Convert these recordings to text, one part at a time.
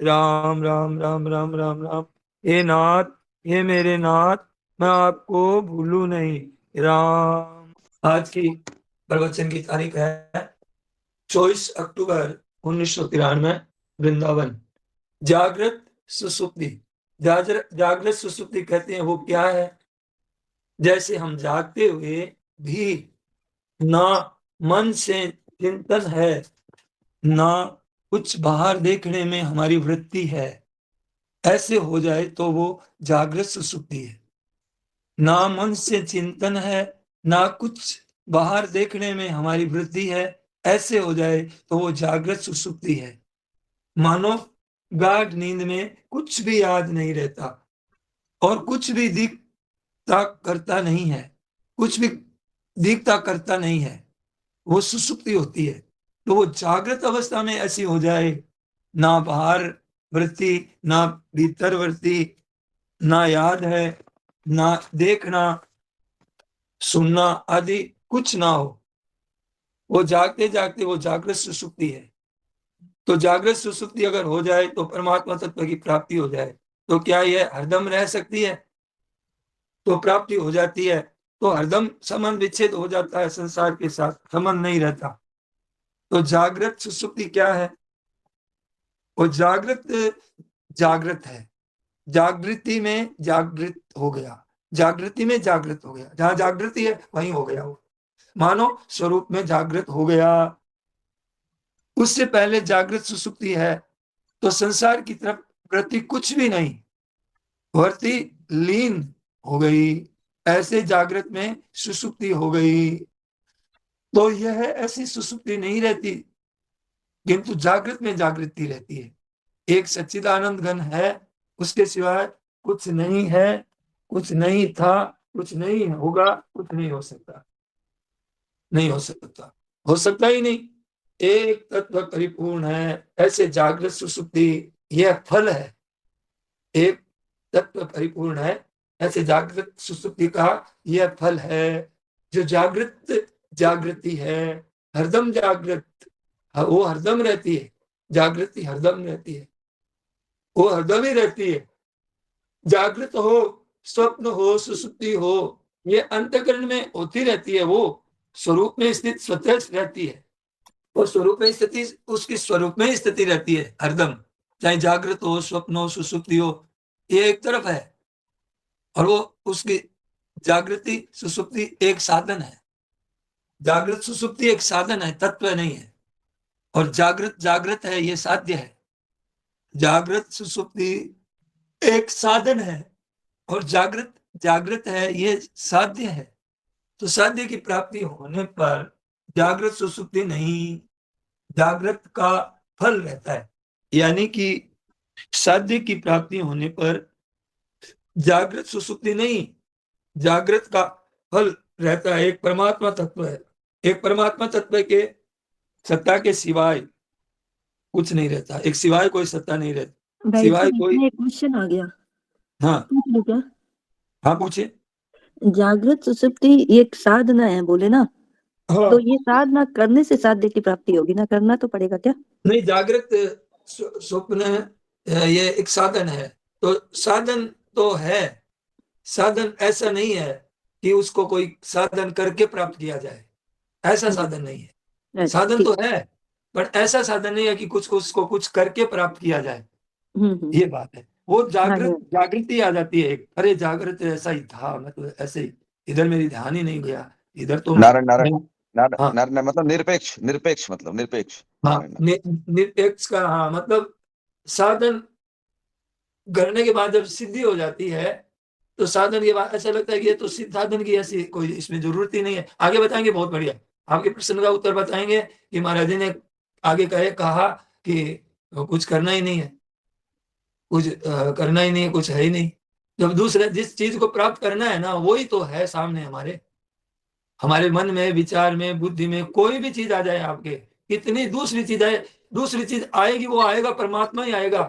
राम राम राम राम राम राम। हे नाथ, हे मेरे नाथ, मैं आपको भूलूं नहीं। राम। आज की प्रवचन की तारीख है 24 अक्टूबर 1993, वृंदावन। जागृत सुसुप्ति। जागृत सुसुप्ति कहते हैं वो क्या है? जैसे हम जागते हुए भी ना मन से चिंतन है, ना कुछ बाहर देखने में हमारी वृत्ति है, ऐसे हो जाए तो वो जागृत सुसुप्ति है। ना मन से चिंतन है, ना कुछ बाहर देखने में हमारी वृत्ति है, ऐसे हो जाए तो वो जागृत सुसुप्ति है। मानो गाढ़ नींद में कुछ भी याद नहीं रहता और कुछ भी दिखता करता नहीं है, कुछ भी दिखता करता नहीं है, वो सुसुप्ति होती है। तो वो जागृत अवस्था में ऐसी हो जाए, ना बाहर वृत्ति, ना भीतर वृत्ति, ना याद है, ना देखना सुनना आदि कुछ ना हो, वो जागते जागते वो जागृत सुसुप्ति है। तो जागृत सुसुप्ति अगर हो जाए तो परमात्मा तत्व की प्राप्ति हो जाए। तो क्या यह हरदम रह सकती है? तो प्राप्ति हो जाती है तो हरदम संबंध विच्छेद हो जाता है, संसार के साथ संबंध नहीं रहता। तो जागृत सुसुप्ति क्या है? वो जागृत जागृत है, जागृति में जागृत हो गया, जागृति में जागृत हो गया, जहां जागृति है वहीं हो गया वो, मानो स्वरूप में जागृत हो गया। उससे पहले जागृत सुसुप्ति है तो संसार की तरफ वृत्ति कुछ भी नहीं, वृत्ति लीन हो गई, ऐसे जागृत में सुसुप्ति हो गई। तो यह ऐसी सुसुप्ति नहीं रहती, किंतु जागृत में जागृति रहती है। एक सच्चिदानंद घन है, उसके सिवाय कुछ नहीं है, कुछ नहीं था, कुछ नहीं होगा, कुछ नहीं हो सकता, नहीं हो सकता, हो सकता ही नहीं। एक तत्व परिपूर्ण है, ऐसे जागृत सुसुप्ति यह फल है। एक तत्व परिपूर्ण है, ऐसे जागृत सुसुप्ति का यह फल है। जो जागृत जागृति है, हरदम जागृत, वो हरदम रहती है, जागृति हरदम रहती है, वो हरदम ही रहती है। जागृत हो, स्वप्न हो, सुसुप्ति हो, ये अंतःकरण में होती रहती है, वो स्वरूप में स्थित स्वतः रहती है। और स्वरूप में स्थिति उसकी स्वरूप में स्थिति रहती है हरदम, चाहे जागृत हो, स्वप्न हो, सुसुप्ति हो, ये एक तरफ है। और वो उसकी जागृति सुसुप्ति एक साधन है। जागृत सुसुप्ति एक साधन है, तत्व नहीं है। और जागृत जागृत है, ये साध्य है। जागृत सुसुप्ति एक साधन है और जागृत जागृत है, ये साध्य है। तो साध्य की प्राप्ति होने पर जागृत सुसुप्ति नहीं, जागृत का फल रहता है। यानी कि साध्य की प्राप्ति होने पर जागृत सुसुप्ति नहीं, जागृत का फल रहता है। एक परमात्मा तत्व है, एक परमात्मा तत्व के सत्ता के सिवाय कुछ नहीं रहता, एक सिवाय कोई सत्ता नहीं रहती, भाई सिवाय जी कोई। इसमें एक क्वेश्चन आ गया, हाँ पूछ लो क्या। हाँ पूछे। जागृत सुसुप्ति एक साधना है बोले ना, तो हाँ ये साधना करने से साध्य की प्राप्ति होगी ना, करना तो पड़ेगा क्या। नहीं, जागृत स्वप्न ये एक साधन है। तो साधन तो है, साधन ऐसा नहीं है कि उसको कोई साधन करके प्राप्त किया जाए, ऐसा साधन नहीं है। अच्छा साधन ठीक। तो है, पर ऐसा साधन नहीं है कि कुछ उसको कुछ करके प्राप्त किया जाए, ये बात है। वो हाँ जागृत हाँ। जागृति आ जाती है एक, अरे जागृत ऐसा ही था, मैं तो ऐसे ही, इधर मेरी ध्यान ही नहीं गया, इधर तो नारायण नारायण नारायण हाँ नारायण मतलब निरपेक्ष निरपेक्ष मतलब निरपेक्ष हाँ नारायण नारायण। निरपेक्ष का, हाँ मतलब साधन करने के बाद जब सिद्धि हो जाती है तो साधन के बाद ऐसा लगता है कि ये तो साधन की ऐसी कोई इसमें जरूरत ही नहीं है। आगे बताएंगे, बहुत बढ़िया आपके प्रश्न का उत्तर बताएंगे कि महाराज जी ने आगे कहा कि कुछ करना ही नहीं है, कुछ करना ही नहीं है, कुछ है ही नहीं। जब दूसरे जिस चीज को प्राप्त करना है ना, वही तो है सामने हमारे, हमारे मन में, विचार में, बुद्धि में कोई भी चीज आ जाए आपके, कितनी दूसरी चीज आए, दूसरी चीज आएगी, वो आएगा, परमात्मा ही आएगा।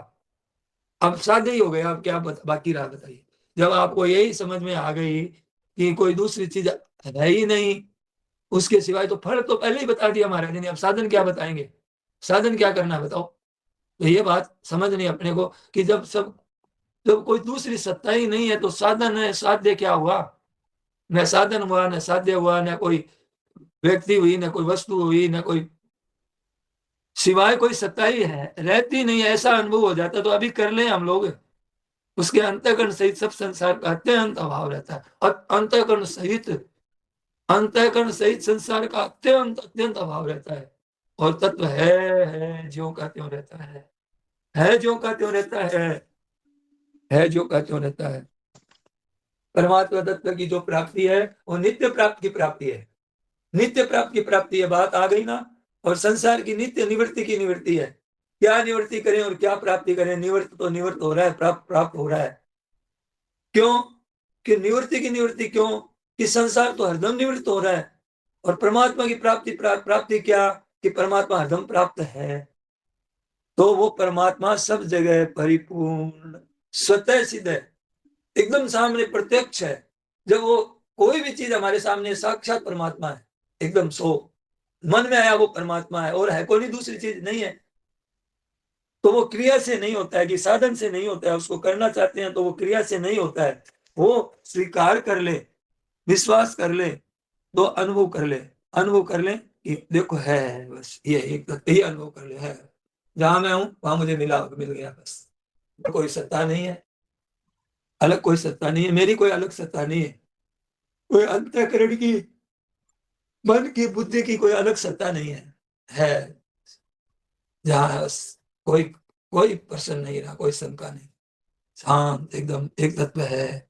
अब साध्य ही हो गया, अब क्या बाकी रहा बताइए। जब आपको यही समझ में आ गई कि कोई दूसरी चीज है ही नहीं उसके सिवाय, तो फल तो पहले ही बता दिया महाराज ने, अब साधन क्या बताएंगे, साधन क्या करना है बताओ। तो ये बात समझनी अपने को कि जब कोई दूसरी सत्ता ही नहीं है तो साधन है, साध्य क्या हुआ? न साधन हुआ, न साध्य हुआ, न कोई व्यक्ति हुई, न कोई वस्तु हुई, न कोई सिवाय कोई सत्ता ही है रहती नहीं है। ऐसा अनुभव हो जाता तो अभी कर ले हम लोग। उसके अंतःकरण सहित सब संसार का अत्यंत अभाव रहता है। और अंतःकरण सहित संसार का अत्यंत अत्यंत अभाव रहता है। और तत्व है ज्यों का त्यों रहता है ज्यों का त्यों रहता है ज्यों का त्यों रहता है। परमात्मा तत्व की जो प्राप्ति है वो नित्य प्राप्ति की प्राप्ति है। नित्य प्राप्ति की प्राप्ति है, बात आ गई ना। और संसार की नित्य निवृत्ति की निवृत्ति है। क्या निवृत्ति करें और क्या प्राप्ति करें? निवृत्त तो निवृत्त हो रहा है, प्राप्त हो रहा है। क्यों कि निवृत्ति की निवृत्ति क्यों कि संसार तो हरदम निवृत्त हो रहा है। और परमात्मा की प्राप्ति क्या कि परमात्मा हरदम प्राप्त है। तो वो परमात्मा सब जगह परिपूर्ण स्वतः सिद्ध है, एकदम सामने प्रत्यक्ष है। जब वो कोई भी चीज हमारे सामने साक्षात परमात्मा है, एकदम सो मन में आया वो परमात्मा है और है कोई दूसरी चीज नहीं है। तो वो क्रिया से नहीं होता है कि साधन से नहीं होता है। उसको करना चाहते हैं तो वो क्रिया से नहीं होता है। वो स्वीकार कर ले, विश्वास कर ले, तो अनुभव कर ले कि देखो है बस ये एक यही अनुभव कर ले है। जहां मैं हूं वहां मुझे मिल गया बस। कोई सत्ता नहीं है, अलग कोई सत्ता नहीं है, मेरी कोई अलग सत्ता नहीं है। कोई अंतःकरण की, मन की, बुद्धि की कोई अलग सत्ता नहीं है जहां कोई कोई प्रश्न नहीं रहा, कोई शंका नहीं, शांत एकदम एक तत्व है।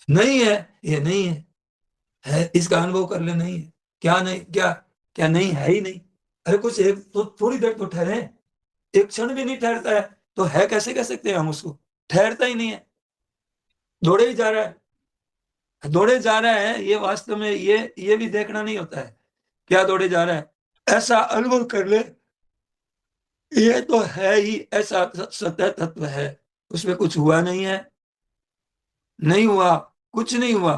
नहीं है, ये नहीं है इसका अनुभव कर ले। नहीं है क्या? नहीं क्या? क्या नहीं है ही नहीं। अरे कुछ एक तो थोड़ी देर तो ठहरे, एक क्षण भी नहीं ठहरता है तो है कैसे कह सकते हैं हम उसको? ठहरता ही नहीं है, दौड़े ही जा रहा है। दौड़े जा रहा है ये वास्तव में ये भी देखना नहीं होता है क्या दौड़े जा रहा है। ऐसा अनुभव कर ले ये तो है ही, ऐसा सत्य तत्व है, उसमें कुछ हुआ नहीं है, नहीं हुआ, कुछ नहीं हुआ,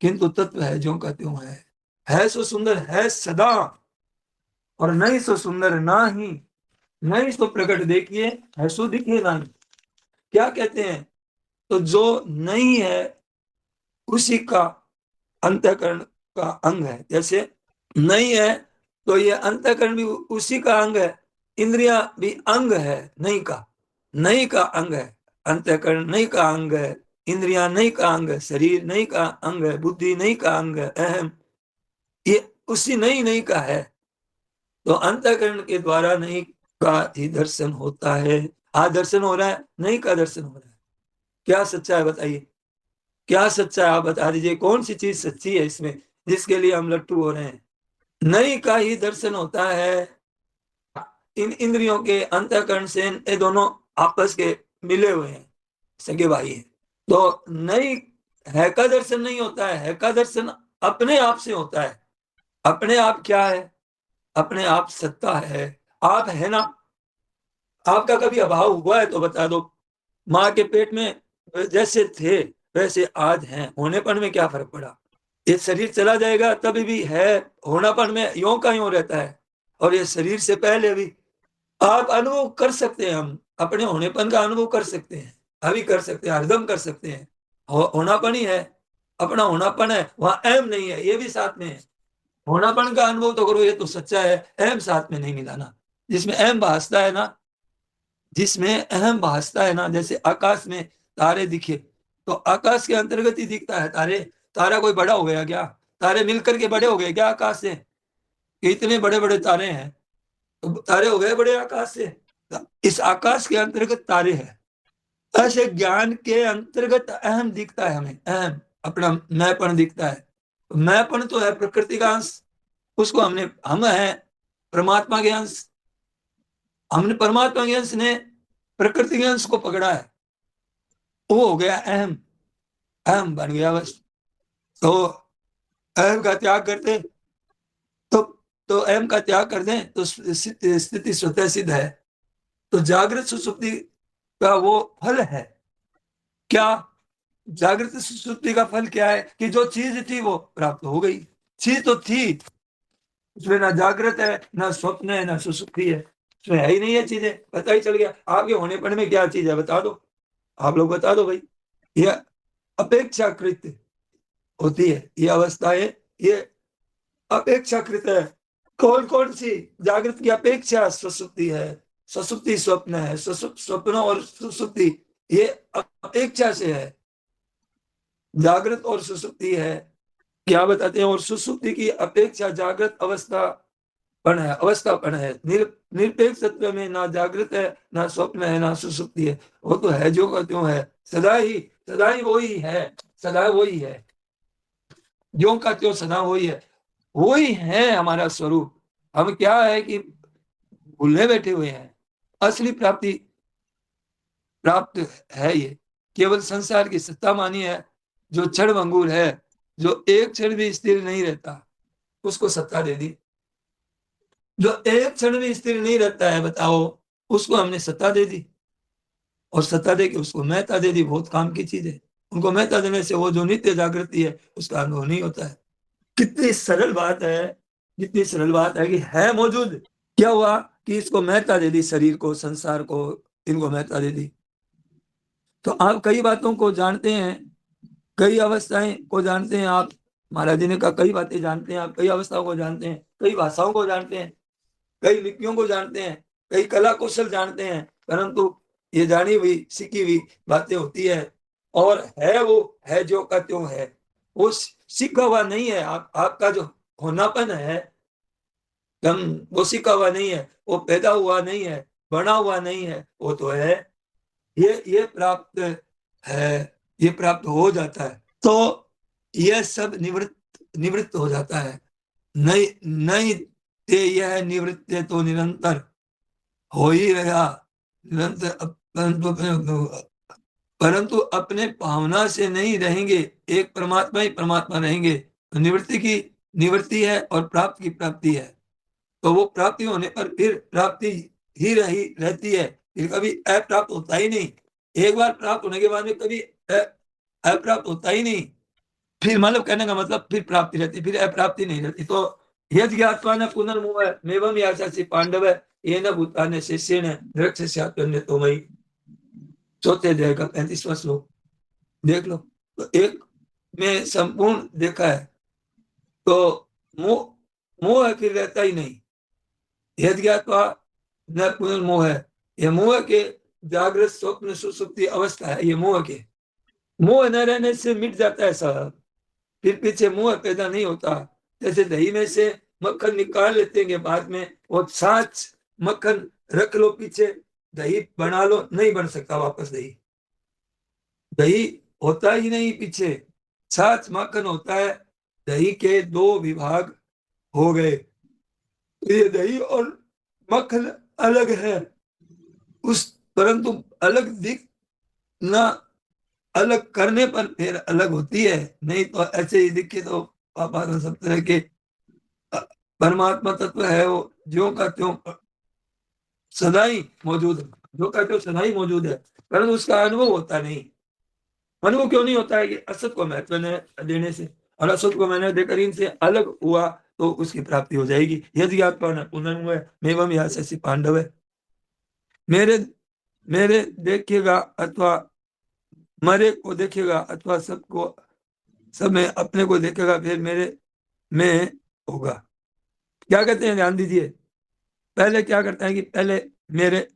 किंतु तत्व है ज्यों का त्यों है सो सुंदर है सदा। और नहीं सो सुंदर ना ही, नहीं सो प्रकट देखिए है सो दिखे ना। क्या कहते हैं? तो जो नहीं है उसी का अंतःकरण का अंग है। जैसे नहीं है तो ये अंतःकरण भी उसी का अंग है, इंद्रिया भी अंग है नहीं का अंग है। अंतःकरण नहीं का अंग है, इंद्रिया नहीं का अंग है, शरीर नहीं का अंग है, बुद्धि नहीं का अंग है, अहम ये उसी नहीं का है। तो अंतःकरण के द्वारा नहीं का ही दर्शन होता है। आज दर्शन हो रहा है, नहीं का दर्शन हो रहा है। क्या सच्चा है बताइए? क्या सच्चा है आप बता दीजिए, कौन सी चीज सच्ची है इसमें जिसके लिए हम लट्टू हो रहे हैं? नहीं का ही दर्शन होता है। इन इंद्रियों के अंतःकरण से ये दोनों आपस के मिले हुए हैं, सगे भाई हैं। तो नहीं है का दर्शन नहीं होता है का दर्शन अपने आप से होता है। अपने आप क्या है? अपने आप सत्ता है, आप है ना। आपका कभी अभाव हुआ है तो बता दो। माँ के पेट में जैसे थे वैसे आज हैं, होनेपन में क्या फर्क पड़ा? ये शरीर चला जाएगा तभी भी है, होनापन में यों का यों रहता है। और ये शरीर से पहले भी आप अनुभव कर सकते हैं, हम अपने होनेपन का अनुभव कर सकते हैं, अभी कर सकते हैं, हरदम कर सकते हैं। होनापन ही है, अपना होनापन है, वहां अहम नहीं है, ये भी साथ में है। होनापन का अनुभव तो करो, ये तो सच्चा है। अहम साथ में नहीं मिलाना। जिसमें अहम भासता है ना, जैसे आकाश में तारे दिखे तो आकाश के अंतर्गत ही दिखता है तारे। तारा कोई बड़ा हो गया क्या? तारे मिलकर के बड़े हो गए क्या आकाश से? इतने बड़े बड़े तारे हैं तो तारे हो गए बड़े आकाश से। इस आकाश के अंतर्गत तारे हैं। ऐसे ज्ञान के अंतर्गत अहम दिखता है हमें, अहम अपना मैंपन दिखता है। मैंपन तो है प्रकृति का अंश, उसको हम है परमात्मा के अंश। हमने परमात्मा के अंश ने प्रकृति के अंश को पकड़ा है, वो हो गया अहम, अहम बन गया बस। तो अहम का त्याग करते तो अहम का त्याग कर दें तो स्थिति स्वतः सिद्ध है। तो जागृत सुसुप्ति का वो फल है क्या? जागृत सुसुप्ति का फल क्या है कि जो चीज थी वो प्राप्त हो गई। चीज तो थी, उसमें ना जागृत है, ना स्वप्न है, ना सुसुप्ति है। उसमें है ही नहीं ये चीजें, पता ही चल गया। आपके होने पढ़ने में क्या चीज है बता दो, आप लोग बता दो भाई। ये अपेक्षाकृत होती है, ये अवस्थाएं ये अपेक्षाकृत है। कौन कौन सी? जागृत की अपेक्षा सुसुप्ति है, सुसुप्ति स्वप्न है, स्वप्न और सुसुप्ति ये अपेक्षा से है। जागृत और सुसुप्ति है, क्या बताते हैं? और सुसुप्ति की अपेक्षा जागृत अवस्थापन है, अवस्थापन है। निरपेक्ष तत्व में ना जागृत है, ना स्वप्न है, ना सुसुप्ति है। वो तो है जो का त्यों है, सदा ही वही है, सदा वही है, जो का त्यों सदा वही है, वही है हमारा स्वरूप। हम क्या है कि भूले बैठे हुए हैं, असली प्राप्ति प्राप्त है ये, केवल संसार की सत्ता मानी है। जो क्षण भंगुर है, जो एक क्षण भी स्थिर नहीं रहता, उसको सत्ता दे दी। जो एक क्षण भी स्थिर नहीं रहता है, बताओ, उसको हमने सत्ता दे दी, और सत्ता दे के उसको महत्ता दे दी। बहुत काम की चीज है। उनको महत्ता देने से वो जो नित्य जागृति है उसका अनुभव नहीं होता है। कितनी सरल बात है, कितनी सरल बात है कि है मौजूद। क्या हुआ कि इसको महत्ता दे दी, शरीर को, संसार को, इनको महत्ता दे दी। तो आप कई बातों को जानते हैं, कई अवस्थाएं को जानते हैं आप। महाराज जी ने कहा कई बातें जानते हैं आप, कई अवस्थाओं को जानते हैं, कई भाषाओं को जानते हैं, कई लिपियों को जानते हैं, कई कला कौशल जानते हैं, परंतु ये जानी हुई सीखी हुई बातें होती है। और है वो है जो का त्यों है, वो सीखा हुआ नहीं है। आपका जो होनापन है हम, वो सीखा हुआ नहीं है, वो पैदा हुआ नहीं है, बना हुआ नहीं है, वो तो है। ये प्राप्त है, ये प्राप्त हो जाता है, तो यह सब निवृत्त हो जाता है। नहीं नहीं ते यह निवृत्त तो निरंतर हो ही रहा, निरंतर। परंतु अपने भावना से नहीं रहेंगे, एक परमात्मा ही परमात्मा रहेंगे। तो निवृत्ति की निवृत्ति है और प्राप्ति की प्राप्ति है। तो वो प्राप्ति होने पर फिर प्राप्ति ही रहती है, फिर कभी अप्राप्त होता ही नहीं। एक बार प्राप्त होने के बाद में कभी अप्राप्त होता ही नहीं। फिर मतलब कहने का मतलब फिर प्राप्ति रहती, फिर अप्राप्ति नहीं रहती। तो यद ज्ञात्वा न पुनर्मोह मेवम याचासि पांडव ये न भूतान शिष्येण द्रक्ष्यात्मन्य तो मई। चौथे अध्याय का 35वां श्लोक देख लो। तो एक में संपूर्ण देखा है, तो मोह फिर रहता ही नहीं। यद ज्ञात्वा न पुनर्मोह, ये मोह के जागृत स्वप्न सुसुप्ति अवस्था है, ये मोह के। मोह न रहने से मिट जाता है सब, फिर पीछे मोह पैदा नहीं होता। जैसे दही में से मक्खन निकाल लेते हैं बाद में, और साच मक्खन रख लो पीछे, दही बना लो, नहीं बन सकता वापस दही। दही होता ही नहीं पीछे, साच मक्खन होता है। दही के दो विभाग हो गए, तो ये दही और मक्खन अलग है उस, परंतु अलग दिखना, अलग करने पर फिर अलग होती है। नहीं तो ऐसे ही दिखे तो पापा तो सब तरह के परमात्मा तत्व है, वो ज्यों का त्यों सदा ही मौजूद है, जो का त्यों सदा ही मौजूद है, परंतु उसका अनुभव होता नहीं। अनुभव क्यों नहीं होता है? कि असत को महत्व देने से, और असत को मैंने देकर इनसे अलग हुआ तो उसकी प्राप्ति हो जाएगी। यदि आत्मा न पुनर्मोह मेवम याचसि पांडव, मेरे मेरे देखेगा अथवा मरे को देखेगा, अथवा सबको सब में अपने को देखेगा, फिर मेरे में होगा। क्या कहते हैं, ध्यान दीजिए। पहले क्या करता है कि पहले मेरे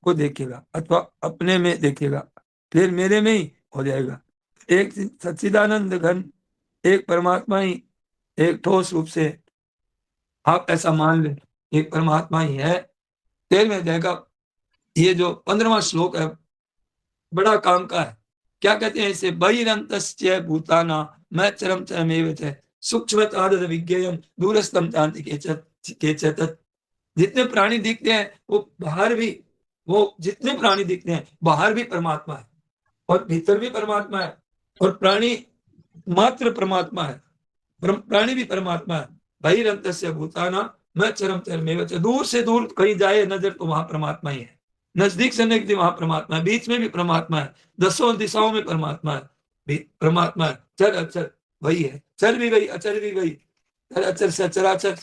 को देखेगा अथवा अपने में देखेगा, फिर मेरे में ही हो जाएगा। एक सच्चिदानंद घन, एक परमात्मा ही, एक ठोस रूप से आप ऐसा मान लें, एक परमात्मा ही है, फिर में जाएगा। ये जो 15वां श्लोक है बड़ा काम का है। क्या कहते हैं इसे? बहिरंतस्य भूताना मैं चरम चरमेव च सूक्ष्म विज्ञेयम दूरस्थम चांति के तत्। जितने प्राणी दिखते हैं वो बाहर भी, वो जितने प्राणी दिखते हैं बाहर भी परमात्मा है और भीतर भी परमात्मा है, और प्राणी मात्र परमात्मा है, प्राणी भी परमात्मा है। बहिरंतस्य भूताना मैं चरम चरमेव च। दूर से दूर कहीं जाए नजर तो वहां परमात्मा ही है, नजदीक से नजदीक वहां परमात्मा है, बीच में भी परमात्मा है, दसों दिशाओं में परमात्मा है, परमात्मा है। चर अचर वही है, चर भी वही, अचर भी वही, चर अचर से अचराचर।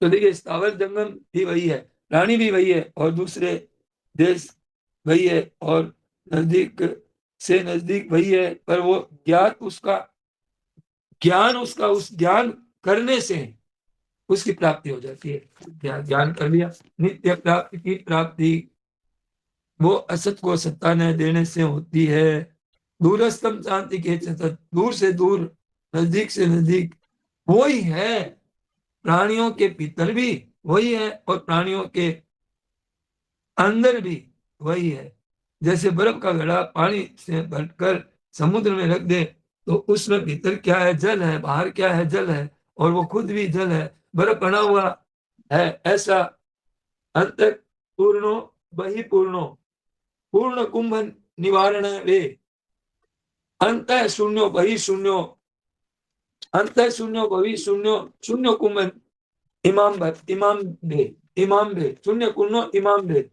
तो देखिए स्थावर जंगम भी वही है, प्राणी भी वही है और दूसरे देश वही है और नजदीक से नजदीक वही है, पर वो ज्ञान उसका उस ज्ञान करने से उसकी प्राप्ति हो जाती है। ज्ञान कर लिया, नित्य प्राप्ति की प्राप्ति वो असत को सत्ता न देने से होती है। दूरस्थम शांति के सतत, दूर से दूर नजदीक से नजदीक वही है। प्राणियों के भीतर भी वही है और प्राणियों के अंदर भी वही है। जैसे बर्फ का घड़ा पानी से भरकर समुद्र में रख दे तो उसमें भीतर क्या है, जल है, बाहर क्या है, जल है, और वो खुद भी जल है, बर्फ बना हुआ है। ऐसा अंत पूर्णो बहि पूर्णो पूर्ण कुंभ निवारण वे, अंत शून्यो बहि शून्यो, अंत शून्यो बहि शून्यो, शून्य कुंभ इमाम भे शून्य कुंभो इमाम भे।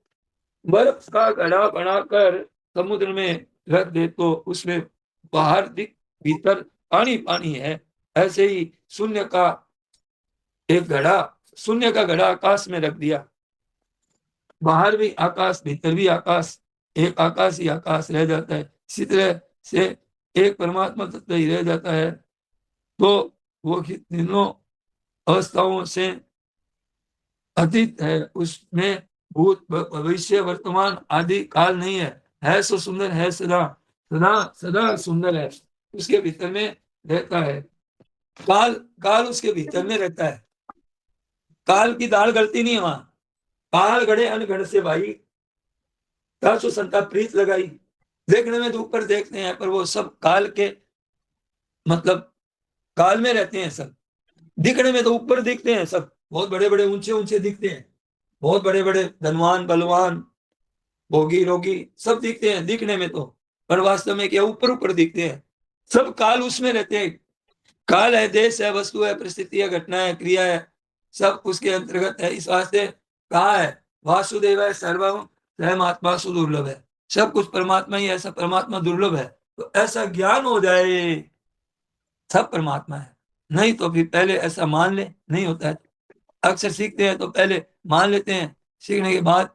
बर्फ का घड़ा बनाकर समुद्र में रख दे तो उसमें बाहर भीतर पानी पानी है। ऐसे ही शून्य का घड़ा आकाश में रख दिया, बाहर भी आकाश भीतर भी आकाश, एक आकाश ही आकाश रह जाता है। इसी तरह से एक परमात्मा तत्व ही रह जाता है। तो वो तीनों अवस्थाओं से अतीत है, उसमें भूत भविष्य वर्तमान आदि काल नहीं है सो सुंदर है, सदा सदा सदा सुंदर है, उसके भीतर में रहता है। काल उसके भीतर में रहता है। काल की दाल गलती नहीं है वहां। काल गड़े अनगढ़ से भाई तासु संता प्रीत लगाई। देखने में तो ऊपर देखते हैं पर वो सब काल के मतलब काल में रहते हैं। सब दिखने में तो ऊपर दिखते हैं, सब बहुत बड़े बड़े ऊंचे ऊंचे दिखते हैं, बहुत बड़े बड़े धनवान बलवान भोगी रोगी सब दिखते हैं दिखने में तो, पर वास्तव में क्या ऊपर ऊपर दिखते हैं। सब काल उसमें रहते हैं। काल है, देश है, वस्तु है, परिस्थिति है, घटना है, क्रिया है, सब उसके अंतर्गत है। इस वास्ते कहा है वासुदेव है सर्वम स्वयं आत्मा सुदुर्लभ है। सब कुछ परमात्मा ही, ऐसा परमात्मा दुर्लभ है। तो ऐसा ज्ञान हो जाए सब परमात्मा है, नहीं तो फिर पहले ऐसा मान ले, नहीं होता है। अक्सर सीखते हैं तो पहले मान लेते हैं, सीखने के बाद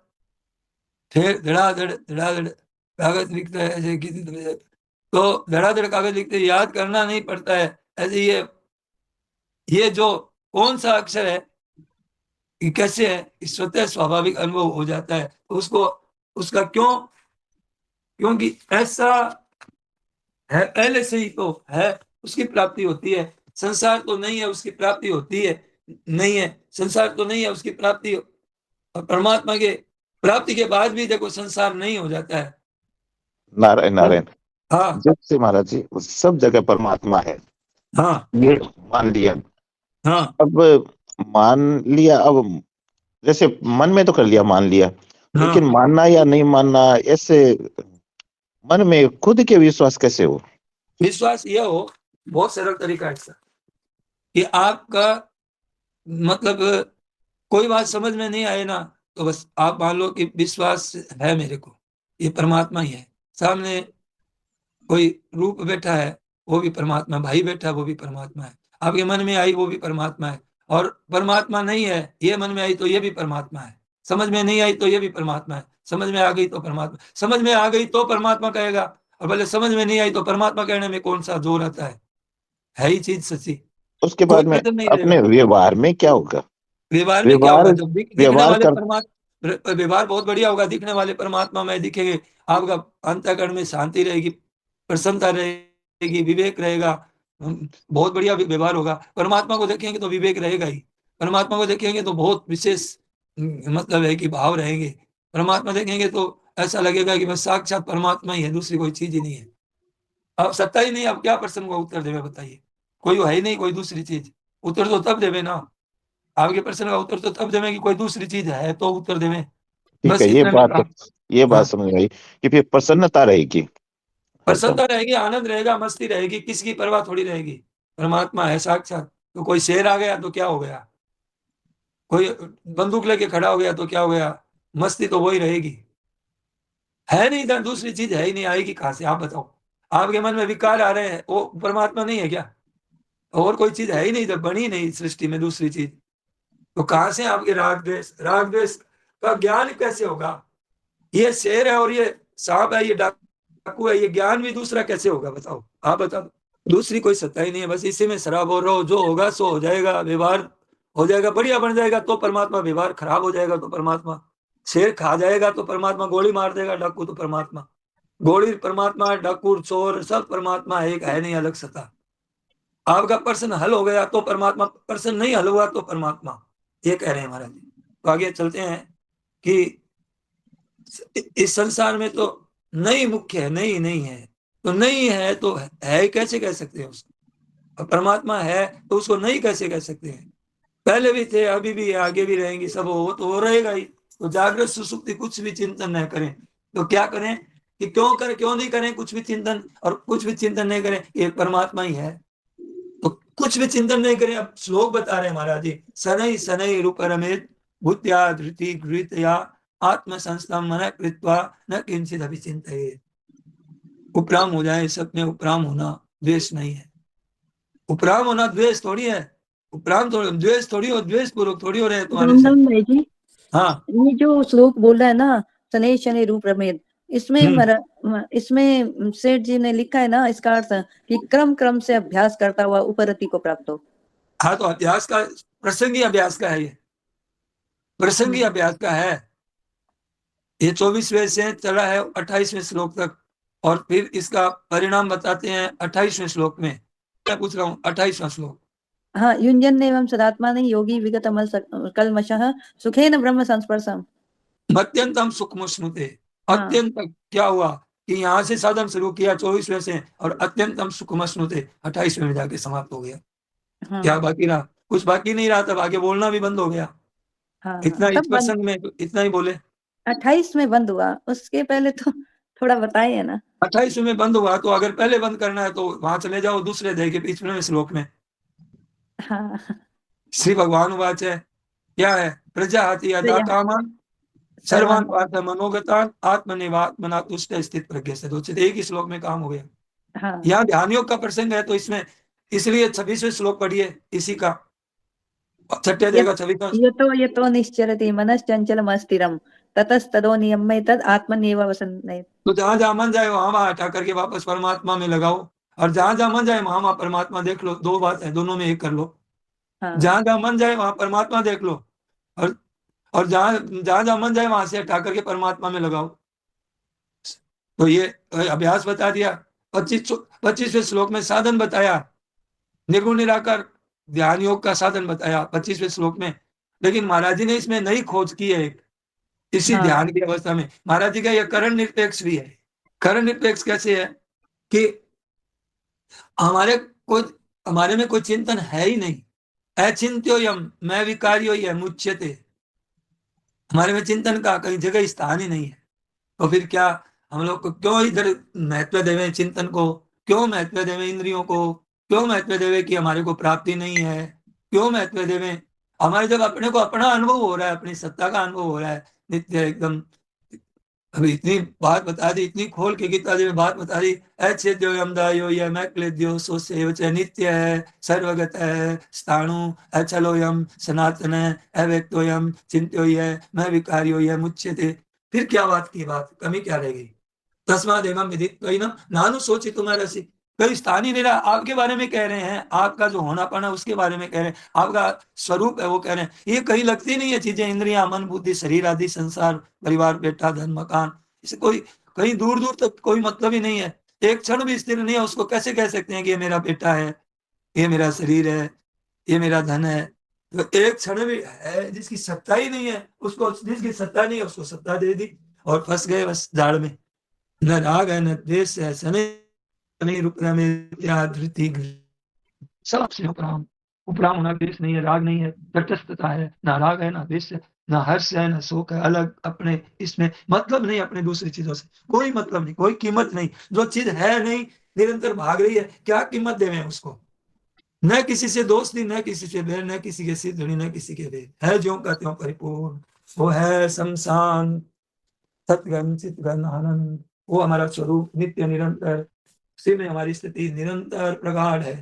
फिर धड़ाधड़ कागज लिखता है ऐसे किसी तरह, तो धड़ाधड़ कागज लिखते याद करना नहीं पड़ता है। ऐसे ये जो कौन सा अक्षर है, ये कैसे है, इस स्वतः स्वाभाविक अनुभव हो जाता है। तो उसको उसका क्योंकि ऐसा है, पहले से ही तो है, उसकी प्राप्ति होती है। संसार तो नहीं है, उसकी प्राप्ति होती है। नहीं है संसार तो नहीं है, उसकी प्राप्ति, और परमात्मा के प्राप्ति के बाद भी देखो संसार नहीं हो जाता है। नारायण नारायण। हाँ जब से महाराज जी उस सब जगह परमात्मा है, हाँ ये मान लिया। हाँ अब मान लिया, अब जैसे मन में तो कर लिया, मान लिया, लेकिन हाँ। मानना या नहीं मानना, ऐसे मन में खुद के विश्वास कैसे हो? विश्वास यह हो, बहुत सरल तरीका है इसका, कि आपका मतलब कोई बात समझ में नहीं आए ना, तो बस आप मान लो कि विश्वास है मेरे को, ये परमात्मा ही है। सामने कोई रूप बैठा है, वो भी परमात्मा, भाई बैठा है वो भी परमात्मा है, आपके मन में आई वो भी परमात्मा है। और परमात्मा नहीं है, ये मन में आई तो ये भी परमात्मा है, समझ में नहीं आई तो ये भी परमात्मा है, समझ में आ गई तो परमात्मा, समझ में आ गई तो परमात्मा कहेगा, और भले समझ में नहीं आई तो परमात्मा कहने में कौन सा जोर आता है ही चीज सच्ची, उसके कोई बाद में प्रश्न नहीं अपने रहेगा। व्यवहार में क्या होगा? व्यवहार में क्या व्यवहार होगा, जब दिखने व्यवहार वाले कर परमात्मा, व्यवहार बहुत बढ़िया होगा, दिखने वाले परमात्मा में दिखेंगे, आपका अंतःकरण में शांति रहेगी, प्रसन्नता रहेगी, विवेक रहेगा, बहुत बढ़िया व्यवहार होगा। परमात्मा को देखेंगे तो विवेक रहेगा ही, परमात्मा को देखेंगे तो बहुत विशेष मतलब है कि भाव रहेंगे। परमात्मा देखेंगे तो ऐसा लगेगा कि बस साक्षात परमात्मा ही है, दूसरी कोई चीज ही नहीं है। अब सत्ता ही नहीं, अब क्या प्रश्न का उत्तर देवे बताइए, कोई है ही नहीं कोई दूसरी चीज, उत्तर तो तब देवे ना, आपके प्रश्न का उत्तर तो तब देवे कि कोई दूसरी चीज है तो उत्तर देवे। ठीक बस है, इतना में काम। ये बात हाँ, समझ आई कि फिर प्रसन्नता रहेगी हरदम। प्रसन्नता रहेगी, आनंद रहेगा, मस्ती रहेगी, किसकी परवाह थोड़ी रहेगी। परमात्मा है साक्षात, तो कोई शेर आ गया तो क्या हो गया, कोई बंदूक लेके खड़ा हो गया तो क्या हो गया, मस्ती तो वही रहेगी। है नहीं, इधर दूसरी चीज है ही नहीं, आएगी कहां से आप बताओ। आपके मन में विकार आ रहे हैं, वो परमात्मा नहीं है क्या? और कोई चीज है ही नहीं, इधर बनी नहीं सृष्टि में दूसरी चीज, तो कहां से आपके राग द्वेष का ज्ञान कैसे होगा? ये शेर है और ये सांप है, ये डाकू है, ये ज्ञान भी दूसरा कैसे होगा? बताओ, आप बता दो। दूसरी कोई सत्ता ही नहीं है, बस इसी में शराब हो रहा हो, जो होगा सो हो जाएगा, व्यवहार हो जाएगा, बढ़िया बन जाएगा तो परमात्मा, व्यवहार खराब हो जाएगा तो परमात्मा, शेर खा जाएगा तो परमात्मा, गोली मार देगा डाकू तो परमात्मा, गोली परमात्मा, डाकू चोर सब परमात्मा, एक है नहीं अलग सत्ता। आपका प्रश्न हल हो गया तो परमात्मा, प्रश्न नहीं हल हुआ तो परमात्मा, ये कह रहे हैं महाराज जी। तो आगे चलते हैं कि इस संसार में तो नहीं मुख्य है, नहीं नहीं है, तो नहीं है तो है कैसे कह सकते हैं उसको? और परमात्मा है तो उसको नहीं कैसे कह सकते हैं? पहले भी थे, अभी भी है, आगे भी रहेंगे, सब हो तो वो रहेगा ही। तो जागृत सुसुप्ति कुछ भी चिंतन न करें तो क्या करें? कि क्यों करें, क्यों नहीं करें कुछ भी चिंतन, और कुछ भी चिंतन नहीं करें, ये परमात्मा ही है तो कुछ भी चिंतन नहीं करें। अब श्लोक बता रहे हैं महाराज जी, शनै शनै रूप रमेत बुद्ध्या धृति गृहीतया आत्म संस्थम मन कृत्वा न किंचित अभिचिंतयेत्। उपराम हो जाए सब में, उपराम होना द्वेष नहीं है। उपराम होना द्वेष थोड़ी है, उपराम थोड़ी, द्वेष थोड़ी हो, द्वेष पूर्वक थोड़ी हो रहे हैं तुम्हारे से। रामदाम भाई जी, हाँ, ये जो श्लोक बोल रहा है ना, शनै शनै रूप रमेत, इसमें सेठ जी ने लिखा है ना, इसका अर्थ कि क्रम क्रम से अभ्यास करता हुआ उपरति को प्राप्त हो। हाँ, तो अभ्यास का, प्रसंगी अभ्यास का है, ये प्रसंगी अभ्यास का है। ये 24वें से चला है 28वें श्लोक तक, और फिर इसका परिणाम बताते हैं 28वें श्लोक में। मैं पूछ रहा हूँ 28वां श्लोक। हाँ, युञ्जन एवं सदात्मा योगी विगत अमल कलमशः सुखेन ब्रह्म संस्पर्शम। अत्यंतम सुखमुष्णुते, हाँ। अत्यंत क्या हुआ कि यहाँ से साधन शुरू किया 24वें से, और अत्यंतम सुखमुष्णुते 28वें में जाके समाप्त हो गया। हाँ। क्या बाकी रहा? कुछ बाकी नहीं रहा, तब आगे बोलना भी बंद हो गया। हाँ, इतना इस तब प्रसंग में इतना ही बोले। 28 में बंद हुआ, उसके पहले तो थोड़ा बताए है ना। 28वें में बंद हुआ, तो अगर पहले बंद करना है तो वहां चले जाओ दूसरे अध्याय के 25वें श्लोक में। हाँ, श्री भगवान वाच है, क्या है? प्रजाहति यदा कामान सर्वान पार्थ मनोगतान आत्मनिवात्मना तुष्ट स्थित प्रज्ञ से। एक ही श्लोक में काम हो गया। हाँ। यहाँ ध्यान योग का प्रसंग है, तो इसमें इसलिए 26वें श्लोक पढ़िए इसी का, छठे अध्याय का 26वां। ये तो निश्चरति मनश्चंचलम अस्थिरम ततस्तदो नियम्य तद आत्मन्येव वसन्नयेत्। तो जहां जहां मन जाए वहां वहां हटा करके वापस परमात्मा में लगाओ, और जहां जहां मन जाए वहां वहां परमात्मा देख लो। दो बात है, दोनों में एक कर लो। हाँ। जहां जहां मन जाए वहां परमात्मा देख लो, और जहां जहां जहां मन जाए वहां से हटा करके परमात्मा में लगाओ। तो ये अभ्यास बता दिया। 25वें श्लोक में साधन बताया, निर्गुण निराकार ध्यान योग का साधन बताया 25वें श्लोक में। लेकिन महाराज जी ने इसमें नई खोज की है एक, इसी हाँ। ध्यान की अवस्था में। महाराज जी का यह करण निरपेक्ष भी है। करण निरपेक्ष कैसे है कि हमारे कोई, हमारे में कोई चिंतन है ही नहीं। अचिंत्योयम मैं विकार्यो यह मुच्यते, हमारे में चिंतन का कहीं जगह स्थान ही नहीं है। तो फिर क्या हम लोग को क्यों इधर महत्व देवे चिंतन को, क्यों महत्व देवे इंद्रियों को, क्यों महत्व देवे कि हमारे को प्राप्ति नहीं है, क्यों महत्व देवे? हमारे जब अपने को अपना अनुभव हो रहा है, अपनी सत्ता का अनुभव हो रहा है नित्य एकदम। अभी इतनी बात बता दी, इतनी खोल के गीता जी में बात बता दी। अच्छेद्यो यमदायो यह मैक्लेद्यो सोसेव च नित्य है सर्वगत है स्थाणु अचलो यम सनातन है अव्यक्तो यम चिंत्यो यह मैं विकार्यो यह मुच्यते। फिर क्या बात की, बात कमी क्या रह गई? तस्माद् एवं विदित्वैनं नानु सोचितुमर्हसि, कोई स्थान ही नहीं रहा। आपके बारे में कह रहे हैं, आपका जो होनापन है उसके बारे में कह रहे हैं, आपका स्वरूप है वो कह रहे हैं। ये कहीं लगती नहीं है चीजें, इंद्रियां मन बुद्धि शरीर आदि संसार परिवार बेटा धन मकान, इसे कोई कहीं दूर दूर तक कोई मतलब ही नहीं है। एक क्षण भी स्थिर नहीं है, उसको कैसे कह सकते हैं कि ये मेरा बेटा है, ये मेरा शरीर है, ये मेरा धन है? तो एक क्षण भी है जिसकी सत्ता ही नहीं है, उसको जिसकी सत्ता नहीं है उसको सत्ता दे दी और फंस गए बस जाड़ में। न राग है न द्वेष है, शनै रूप रमेत धृति सबसे उपराम। उपराम होना द्वेष नहीं है, राग नहीं है, तटस्थता है, ना राग है ना द्वेष है, ना हर्ष है ना शोक है। अलग अपने इसमें मतलब नहीं, अपने दूसरी चीजों से कोई मतलब नहीं, कोई कीमत नहीं। जो चीज है नहीं निरंतर भाग रही है, क्या कीमत देवे उसको? न किसी से दोस्ती, न किसी से बैर, न किसी के सिद्धि, न किसी के वेद, है ज्यों का त्यों परिपूर्ण। वो है शमशान सतगन चितगन आनंद, वो हमारा स्वरूप नित्य निरंतर, उसी में हमारी स्थिति निरंतर प्रगाढ़ है।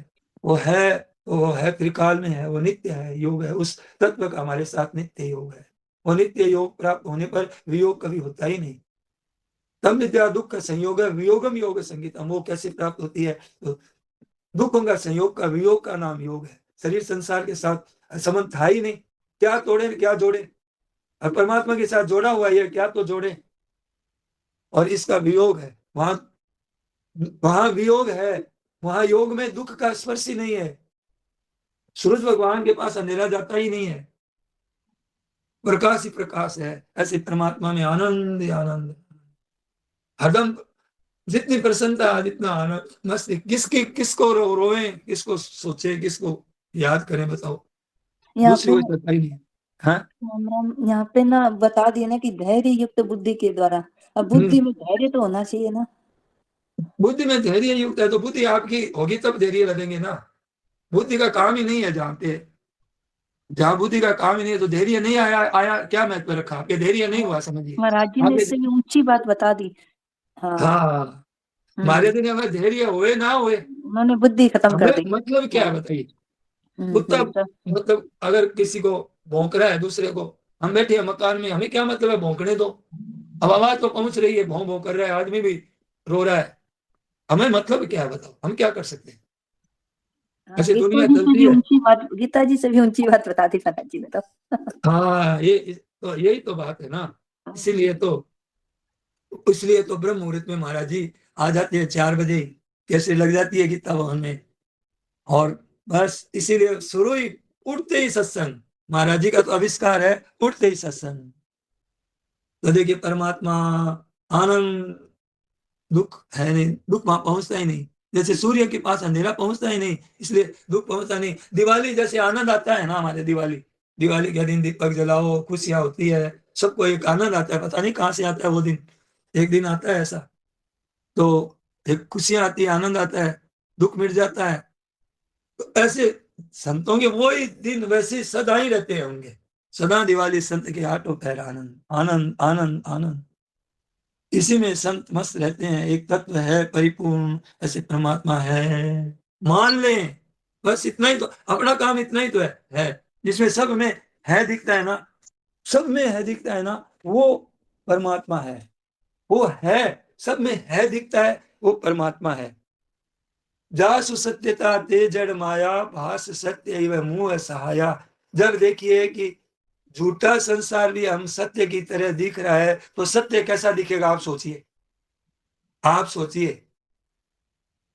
वो है त्रिकाल में है, वो नित्य है, योग है, उस तत्व का हमारे साथ नित्य योग है। और नित्य योग प्राप्त होने पर वियोग कभी होता ही नहीं। तब विद्या दुख का संयोग है, वियोगम योग संगीतम। वो कैसे प्राप्त होती है? तो दुखों का संयोग का, वियोग का नाम योग है। शरीर संसार के साथ संबंध था ही नहीं, क्या तोड़े क्या जोड़े, और परमात्मा के साथ जोड़ा हुआ है, क्या तो जोड़े, और इसका वियोग है। वहां वहां वियोग है, वहां योग में दुख का स्पर्श ही नहीं है। सूरज भगवान के पास अंधेरा जाता ही नहीं है, प्रकाश ही प्रकाश है। ऐसे परमात्मा में आनंद ही आनंद, हरदम जितनी प्रसन्नता, जितना आनंद, मस्ती। किसको रोए, किसको सोचे, किसको याद करें, बताओ? यहाँ दूसरी पे कोई पता ही नहीं। हाँ, हम यहाँ पे ना बता दिए ना कि धैर्य युक्त बुद्धि के द्वारा। अब बुद्धि में धैर्य तो होना चाहिए ना। बुद्धि में धैर्य युक्त है तो बुद्धि आपकी होगी तब धैर्य लगेंगे ना। बुद्धि का काम ही नहीं है जहाँ पे, जहाँ बुद्धि का काम ही नहीं है तो धैर्य नहीं आया, क्या महत्व रखा? आपके धैर्य नहीं हुआ, समझिए महाराज जी ने आपके। इससे भी ऊंची बात बता दी। हाँ। हाँ, हमारे दिन अगर धैर्य हुए ना हुए, उन्होंने बुद्धि खत्म कर हमें दी। मतलब क्या है बताइए? कुत्ता तो मतलब अगर किसी को भौंक रहा है दूसरे को, हम बैठे हैं मकान में, हमें क्या मतलब है? भौंकने दो, अब आवाज तो पहुंच रही है, भौं भौं कर रहा है, आदमी भी रो रहा है, हमें मतलब क्या है? बताओ, हम क्या कर सकते हैं? हाँ, ऐसी गीता दुनिया जी से चलती भी है। ऊंची बात, गीता जी से भी ऊंची बात बता दी महाराज जी ने तो। हाँ, ये तो यही तो बात है ना। इसलिए तो ब्रह्म मुहूर्त में महाराज जी आ जाते हैं 4 बजे, कैसे लग जाती है गीता भवन में, और बस इसीलिए शुरू ही, उठते ही सत्संग। महाराज जी का तो आविष्कार है, उठते ही सत्संग। तो देखिए परमात्मा आनंद, दुख है नहीं, दुख वहां पहुंचता ही नहीं। जैसे सूर्य के पास अंधेरा पहुंचता ही नहीं, इसलिए दुख पहुंचता नहीं। दिवाली जैसे आनंद आता है ना, हमारे दिवाली, दिवाली के दिन दीपक जलाओ, खुशियां होती है, सबको एक आनंद आता है, पता नहीं कहाँ से आता है वो दिन। एक दिन आता है ऐसा, तो एक खुशियां आती है, आनंद आता है, दुख मिट जाता है। तो ऐसे संतों के वो ही दिन वैसे सदा ही रहते होंगे। सदा दिवाली संत के आठों पहर आनंद आनंद आनंद आनंद। इसी में संत मस्त रहते हैं। एक तत्व है परिपूर्ण, ऐसे परमात्मा है, मान लें। बस इतना ही तो अपना काम, इतना ही तो है जिसमें सब में है दिखता है ना, सब में है दिखता है ना, वो परमात्मा है। वो है, सब में है दिखता है, वो परमात्मा है। जासु सत्यता ते जड़ माया, भास सत्य एवं मुंह सहाया। जब देखिए कि झूठा संसार भी हम सत्य की तरह दिख रहा है, तो सत्य कैसा दिखेगा? आप सोचिए, आप सोचिए।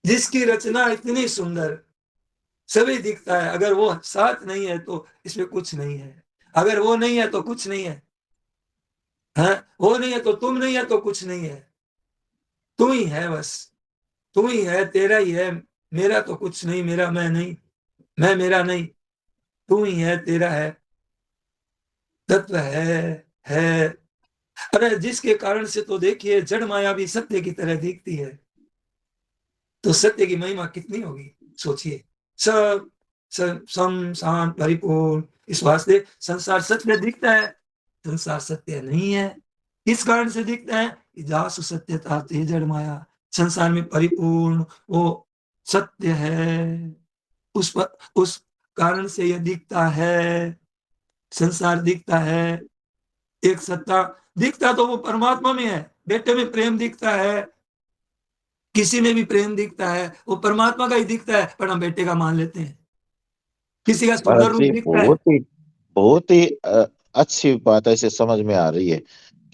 जिसकी रचना इतनी सुंदर, सभी दिखता है, अगर वो साथ नहीं है तो इसमें कुछ नहीं है, अगर वो नहीं है तो कुछ नहीं है। हाँ, वो नहीं है तो तुम नहीं है तो कुछ नहीं है, तू ही है बस। तू ही है, तेरा ही है, मेरा तो कुछ नहीं, मेरा मैं नहीं, मैं मेरा नहीं, तू ही है, तेरा है, तत्व है। अरे जिसके कारण से तो देखिए जड़ माया भी सत्य की तरह दिखती है, तो सत्य की महिमा कितनी होगी, सोचिए। सब सम शांत परिपूर्ण, इस वास्ते संसार सत्य दिखता है, संसार सत्य नहीं है। इस कारण से दिखता है कि जासु सत्यता ते जड़ माया, संसार में परिपूर्ण वो सत्य है, उस कारण से यह दिखता है, संसार दिखता है। एक सत्ता दिखता तो वो परमात्मा में है, बेटे में प्रेम दिखता है, किसी में भी प्रेम दिखता है, वो परमात्मा का ही दिखता है, पर हम बेटे का मान लेते हैं। किसी का सुंदर महाराज रूप जी दिखता है। बहुत ही अच्छी बात ऐसे समझ में आ रही है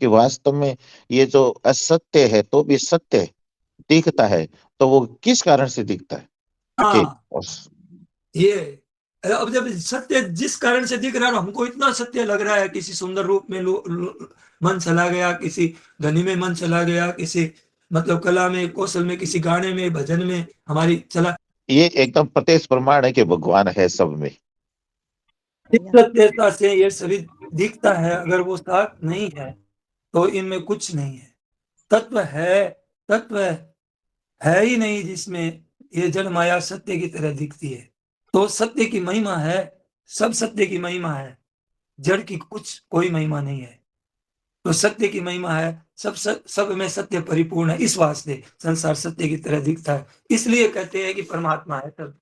कि वास्तव में ये जो असत्य है तो भी सत्य दिखता है, तो वो किस कारण से दिखता है कि हाँ, ये अब जब सत्य जिस कारण से दिख रहा है, हमको इतना सत्य लग रहा है, किसी सुंदर रूप में मन चला गया, किसी ध्वनि में मन चला गया, किसी मतलब कला में, कौशल में, किसी गाने में, भजन में हमारी चला, ये एकदम प्रत्यक्ष प्रमाण है कि भगवान है सब में। इस सत्यता से ये सभी दिखता है। अगर वो साथ नहीं है तो इनमें कुछ नहीं है। तत्व है, तत्व है ही नहीं जिसमें ये जड़ माया सत्य की तरह दिखती है, तो सत्य की महिमा है, सब सत्य की महिमा है, जड़ की कुछ कोई महिमा नहीं है। तो सत्य की महिमा है, सब में सत्य परिपूर्ण है, इस वास्ते संसार सत्य की तरह दिखता है। इसलिए कहते हैं कि परमात्मा है तब,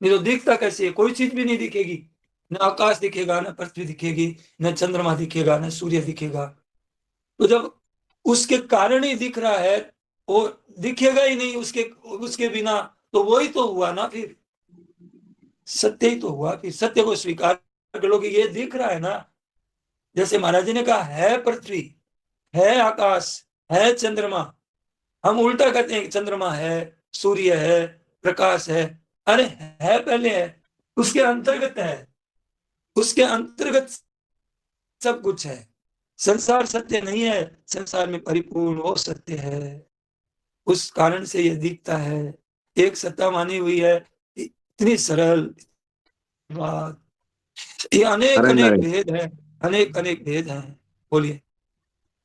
नहीं तो दिखता कैसे है? कोई चीज भी नहीं दिखेगी। न आकाश दिखेगा, न पृथ्वी दिखेगी, न चंद्रमा दिखेगा, न सूर्य दिखेगा। तो जब उसके कारण ही दिख रहा है, वो दिखेगा ही नहीं उसके बिना, तो वही तो हुआ ना, फिर सत्य ही तो हुआ। फिर सत्य को स्वीकार कर लो कि ये दिख रहा है ना। जैसे महाराज जी ने कहा, है पृथ्वी, है आकाश, है चंद्रमा। हम उल्टा कहते हैं कि चंद्रमा है, सूर्य है, प्रकाश है। अरे है पहले है, उसके अंतर्गत है, उसके अंतर्गत सब कुछ है। संसार सत्य नहीं है, संसार में परिपूर्ण वो सत्य है। उस कारण से ये दिखता है, एक सत्ता मानी हुई है। इतनी सरल बात, ये अनेक नारायण अनेक नारायण भेद है, अनेक अनेक भेद हैं। बोलिए।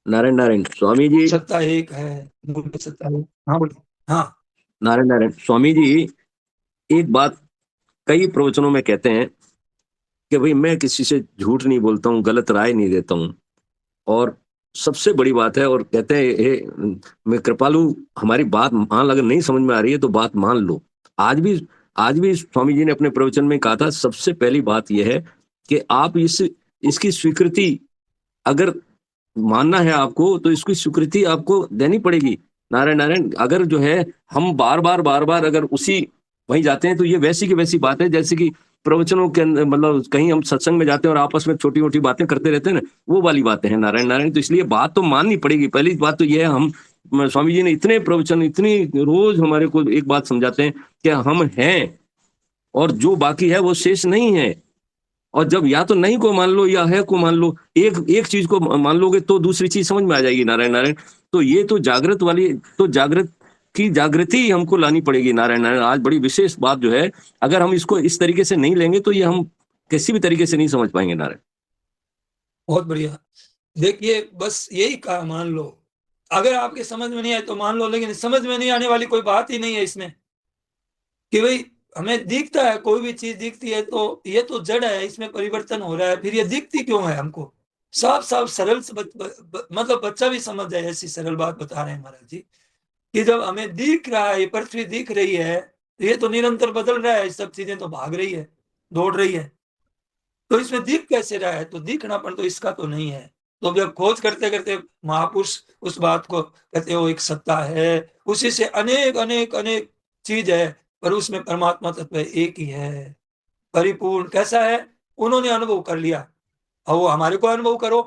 नारायण नारायण स्वामी जी, सत्ता एक है, मूल में सत्ता है। हाँ बोलिए। हाँ नारायण नारायण स्वामी जी, एक बात कई प्रवचनों में कहते हैं कि भाई मैं किसी से झूठ नहीं बोलता हूँ, गलत राय नहीं देता हूँ, और सबसे बड़ी बात है, और कहते हैं मैं कृपालु, हमारी बात मान, अगर नहीं समझ में आ रही है तो बात मान लो। आज भी स्वामी जी ने अपने प्रवचन में कहा था, सबसे पहली बात यह है कि आप इसकी स्वीकृति, अगर मानना है आपको तो इसकी स्वीकृति आपको देनी पड़ेगी। नारायण नारायण, अगर जो है हम बार बार अगर उसी वहीं जाते हैं तो ये वैसी की वैसी बात है जैसे कि प्रवचनों के अंदर, मतलब कहीं हम सत्संग में जाते हैं और आपस में छोटी मोटी बातें करते रहते हैं ना, वो वाली बातें हैं। नारायण नारायण, तो इसलिए बात तो माननी पड़ेगी। पहली बात तो ये है, हम स्वामी जी ने इतने प्रवचन, इतनी रोज हमारे को एक बात समझाते हैं कि हम हैं और जो बाकी है वो शेष नहीं है। और जब या तो नहीं को मान लो या है को मान लो, एक एक चीज को मान लोगे तो दूसरी चीज समझ में आ जाएगी। नारायण नारायण, तो ये तो जागृत वाली, तो जागृत की जागृति हमको लानी पड़ेगी। नारायण नारायण, आज बड़ी विशेष बात जो है, अगर हम इसको इस तरीके से नहीं लेंगे तो ये हम किसी भी तरीके से नहीं समझ पाएंगे। नारायण, बहुत बढ़िया। देखिए, बस यही कहा, मान लो। अगर आपके समझ में नहीं आए तो मान लो, लेकिन समझ में नहीं आने वाली कोई बात ही नहीं है इसमें, कि भाई हमें दिखता है, कोई भी चीज दिखती है तो ये तो जड़ है, इसमें परिवर्तन हो रहा है, फिर ये दिखती क्यों है हमको? साफ साफ सरल से मतलब बच्चा भी समझ जाए, ऐसी सरल बात बता रहे हैं महाराज जी, कि जब हमें दिख रहा है, ये पृथ्वी दिख रही है, तो ये तो निरंतर बदल रहा है, सब चीजें तो भाग रही है, दौड़ रही है, तो इसमें दिख कैसे रहा है? तो दिखनापन तो इसका तो नहीं है। तो जब खोज करते करते महापुरुष उस बात को कहते हो, एक सत्ता है, उसी से अनेक अनेक अनेक चीज है, पर उसमें परमात्मा तत्व एक ही है, परिपूर्ण। कैसा है? उन्होंने अनुभव कर लिया, और वो हमारे को अनुभव करो,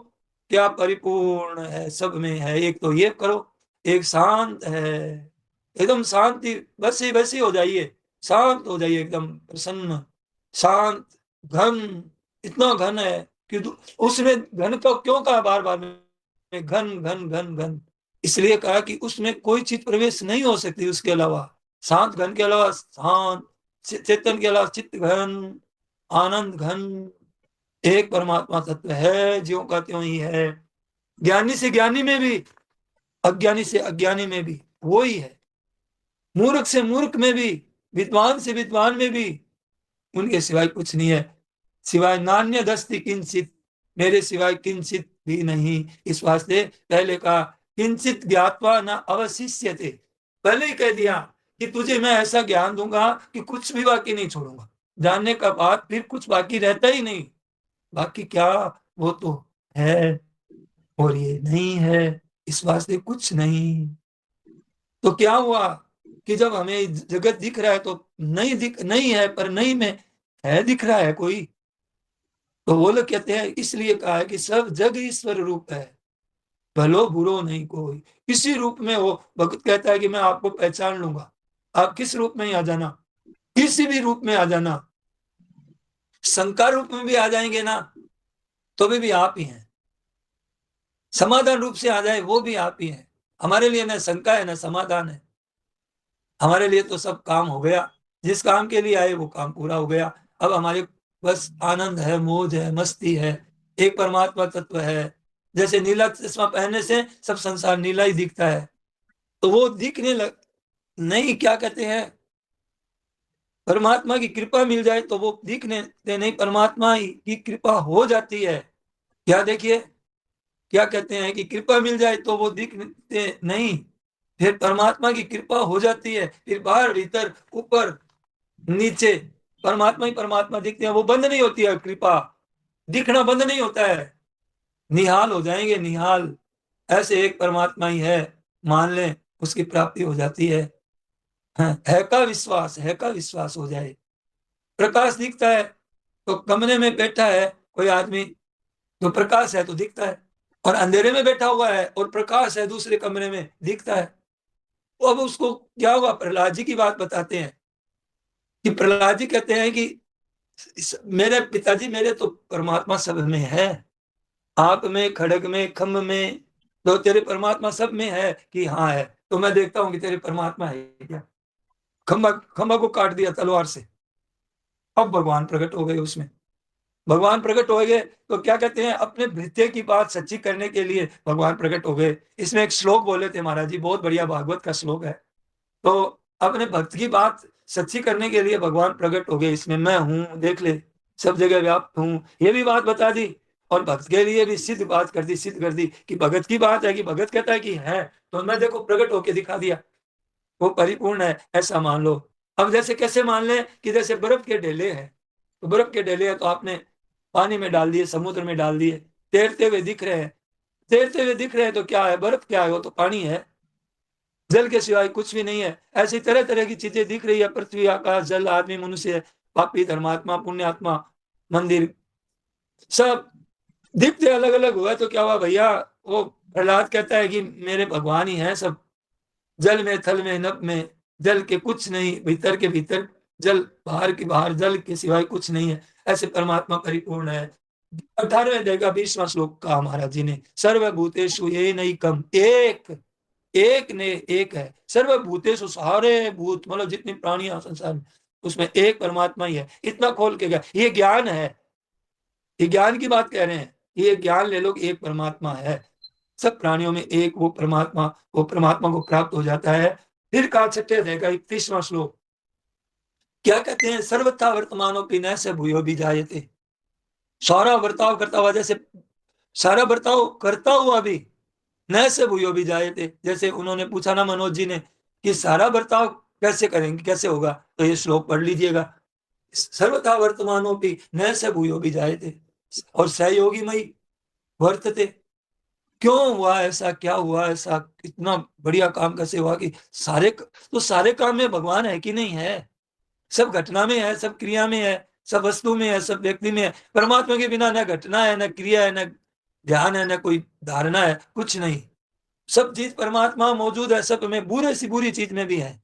क्या परिपूर्ण है, सब में है। एक तो ये करो, एक शांत है, एकदम शांति, बस ही वैसे हो जाइए, शांत हो जाइए, एकदम प्रसन्न, शांत, घन। इतना घन है कि उसमें घन का क्यों कहा बार बार में, घन घन घन घन, इसलिए कहा कि उसमें कोई चीज प्रवेश नहीं हो सकती उसके अलावा। शांत घन के अलावा शांत, चेतन के अलावा चित्त घन, आनंद घन, एक परमात्मा तत्व है, ज्यों का त्यों ही है। ज्ञानी से ज्ञानी में भी, अज्ञानी से अज्ञानी में भी वो ही है, मूर्ख से मूर्ख में भी, विद्वान से विद्वान में भी उनके सिवाय कुछ नहीं है। सिवाय नान्य दस्ति किंचित, मेरे सिवाय किंचित भी नहीं। इस वास्ते पहले कहा, किंचित ज्ञात्वा न अवशिष्यते, पहले ही कह दिया कि तुझे मैं ऐसा ज्ञान दूंगा कि कुछ भी बाकी नहीं छोड़ूंगा। जानने का बाद फिर कुछ बाकी रहता ही नहीं, बाकी क्या, वो तो है और ये नहीं है, इस वास्ते कुछ नहीं। तो क्या हुआ कि जब हमें जगत दिख रहा है तो नहीं है, पर नहीं में है, दिख रहा है कोई। तो वो लोग कहते हैं, इसलिए कहा है कि सब जग ईश्वर रूप है, भलो बुरो नहीं कोई। किसी रूप में हो, भगत कहता है कि मैं आपको पहचान लूंगा, आप किस रूप में ही आ जाना, किसी भी रूप में आ जाना, शंकर रूप में भी आ जाएंगे ना, तो भी आप ही हैं। समाधान रूप से आ जाए, वो भी आप ही हैं। हमारे लिए ना शंका है ना समाधान है, हमारे लिए तो सब काम हो गया, जिस काम के लिए आए वो काम पूरा हो गया। अब हमारे बस आनंद है, मौज है, मस्ती है, एक परमात्मा तत्व है। जैसे नीला चश्मा पहनने से सब संसार नीला ही दिखता है, तो वो दिखने लग नहीं, क्या कहते हैं, परमात्मा की कृपा मिल जाए तो वो दिखने दे नहीं, परमात्मा की कृपा हो जाती है। क्या देखिए, क्या कहते हैं कि कृपा मिल जाए तो वो दिखते नहीं, फिर परमात्मा की कृपा हो जाती है, फिर बाहर भीतर ऊपर नीचे परमात्मा ही परमात्मा दिखते हैं, वो बंद नहीं होती है कृपा, दिखना बंद नहीं होता है, निहाल हो जाएंगे, निहाल। ऐसे एक परमात्मा ही है, मान लें, उसकी प्राप्ति हो जाती है। है का विश्वास हो जाए। प्रकाश दिखता है तो कमरे में बैठा है कोई आदमी, तो प्रकाश है तो दिखता है, और अंधेरे में बैठा हुआ है और प्रकाश है दूसरे कमरे में, दिखता है। तो अब उसको क्या हुआ, प्रहलाद जी की बात बताते हैं कि प्रहलाद जी कहते हैं कि मेरे पिताजी, मेरे तो परमात्मा सब में है, आप में, खड़ग में, खम्भ में, तो तेरे परमात्मा सब में है कि हाँ है। तो मैं देखता हूं कि तेरे परमात्मा है क्या। खम्भा खम्भा को काट दिया तलवार से, अब भगवान प्रकट हो गए उसमें। भगवान प्रकट हो गए तो क्या कहते हैं, अपने भृत्य की बात सच्ची करने के लिए भगवान प्रकट हो गए। इसमें एक श्लोक बोले थे महाराज जी, बहुत बढ़िया भागवत का श्लोक है। तो अपने भक्त की बात सच्ची करने के लिए भगवान प्रकट हो गए। इसमें मैं हूं, देख ले, सब जगह व्याप्त हूं, ये भी बात बता दी। और भक्त के लिए भी सिद्ध बात कर दी, सिद्ध कर दी कि भगत की बात है, कि भगत कहता है कि है, तो मैं देखो प्रकट होके दिखा दिया, वो परिपूर्ण है, ऐसा मान लो। अब जैसे कैसे मान लें कि जैसे बर्फ के ढेले हैं, तो बर्फ के ढेले हैं तो आपने पानी में डाल दिए, समुद्र में डाल दिए, तैरते हुए दिख रहे हैं। तैरते हुए दिख रहे हैं तो क्या है, बर्फ क्या है, वो तो पानी है, जल के सिवाय कुछ भी नहीं है। ऐसी तरह तरह की चीजें दिख रही है, पृथ्वी, आकाश, जल, आदमी, मनुष्य, पापी, धर्मात्मा, पुण्यात्मा, मंदिर, सब दिखते अलग अलग हुआ। तो क्या हुआ भैया, वो प्रहलाद कहता है कि मेरे भगवान ही है सब, जल में, थल में, नभ में, जल के कुछ नहीं, भीतर के भीतर जल, बाहर के बाहर जल के सिवाय कुछ नहीं है, ऐसे परमात्मा परिपूर्ण है। 18वें अध्याय का 20वां श्लोक कहा महाराज जी ने, सर्वभूतेषु येनैकम्, एक ने एक है, सर्वभूतेषु, सारे भूत मतलब जितने प्राणियां संसार में, उसमें एक परमात्मा ही है। इतना खोल के गया, ये ज्ञान है, ये ज्ञान की बात कह रहे हैं, ये ज्ञान ले लो, एक परमात्मा है, सब प्राणियों में एक वो परमात्मा को प्राप्त हो जाता है। फिर कहा 6ठे अध्याय का 31वां श्लोक, क्या कहते हैं, सर्वथा वर्तमानोपि न स भूयो विजायते, सारा बर्ताव करता हुआ, जैसे सारा बर्ताव करता हुआ भी न से भूयो विजायते, जैसे उन्होंने पूछा ना मनोज जी ने कि सारा बर्ताव कैसे करेंगे, कैसे होगा, तो ये श्लोक पढ़ लीजिएगा, सर्वथा वर्तमानोपि न स भूयो विजायते और सहयोगी मई वर्तते। क्यों हुआ ऐसा, क्या हुआ ऐसा, इतना बढ़िया काम कैसे हुआ कि सारे काम में भगवान है कि नहीं है, सब घटना में है, सब क्रिया में है, सब वस्तु में है, सब व्यक्ति में है। परमात्मा के बिना न घटना है, न क्रिया है, न ध्यान है, न कोई धारणा है, कुछ नहीं, सब चीज परमात्मा मौजूद है, सब में, बुरे से बुरी चीज में भी है,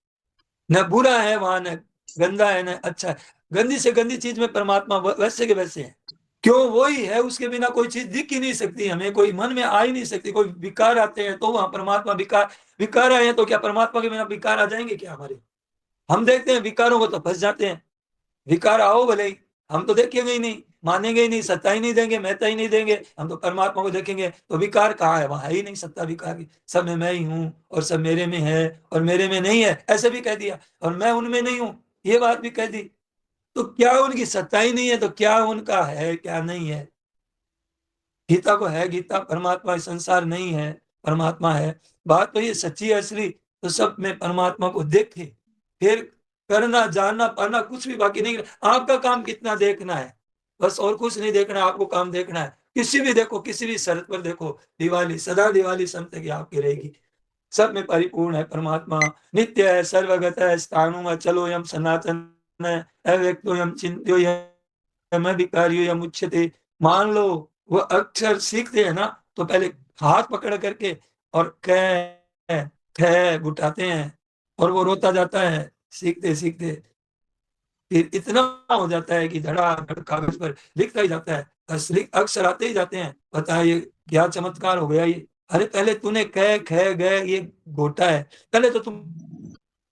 न बुरा है वहां, न गंदा है, न अच्छा है। गंदी से गंदी चीज में परमात्मा वैसे के वैसे है, क्यों, वही है, उसके बिना कोई चीज दिख ही नहीं सकती हमें, कोई मन में आ ही नहीं सकती। कोई विकार आते हैं तो वहां परमात्मा, विकार आए हैं तो क्या परमात्मा के बिना विकार आ जाएंगे क्या हमारे? हम देखते हैं विकारों को तो फंस जाते हैं, विकार आओ भले ही, हम तो देखेंगे ही नहीं, मानेंगे ही नहीं, सत्ता ही नहीं देंगे, महत्ता ही नहीं देंगे, हम तो परमात्मा को देखेंगे तो विकार कहाँ है, वहां है ही नहीं सत्ता विकार की, सब में मैं ही हूँ और सब मेरे में है और मेरे में नहीं है, ऐसे भी कह दिया, और मैं उनमें नहीं हूँ, ये बात भी कह दी। तो क्या उनकी सत्ता ही नहीं है, तो क्या उनका है, क्या नहीं है? गीता को है, गीता परमात्मा, संसार नहीं है, परमात्मा है। बात तो ये सच्ची है, असली, तो सब में परमात्मा को देखे, फिर करना, जानना, पाना कुछ भी बाकी नहीं। आपका काम कितना देखना है, बस, और कुछ नहीं देखना, आपको काम देखना है। किसी भी देखो, किसी भी शरत पर देखो, दिवाली सदा दिवाली संत की आपकी रहेगी। सब में परिपूर्ण है परमात्मा, नित्य है, सर्वगत है, स्थाणु अचलो यम सनातन है, अव्यक्तो यम चिंत्यो यम अधिकारियो यम उच्यते। मान लो वो अक्षर सीखते हैं ना, तो पहले हाथ पकड़ करके और ख गुटाते हैं, और वो रोता जाता है सीखते सीखते, फिर इतना हो जाता है कि धड़ाधड़ कागज पर लिखता ही जाता है, अक्षर आते ही जाते हैं। बताइए क्या चमत्कार हो गया ये। अरे पहले तूने कह ख गए, ये गोटा है, पहले तो तुम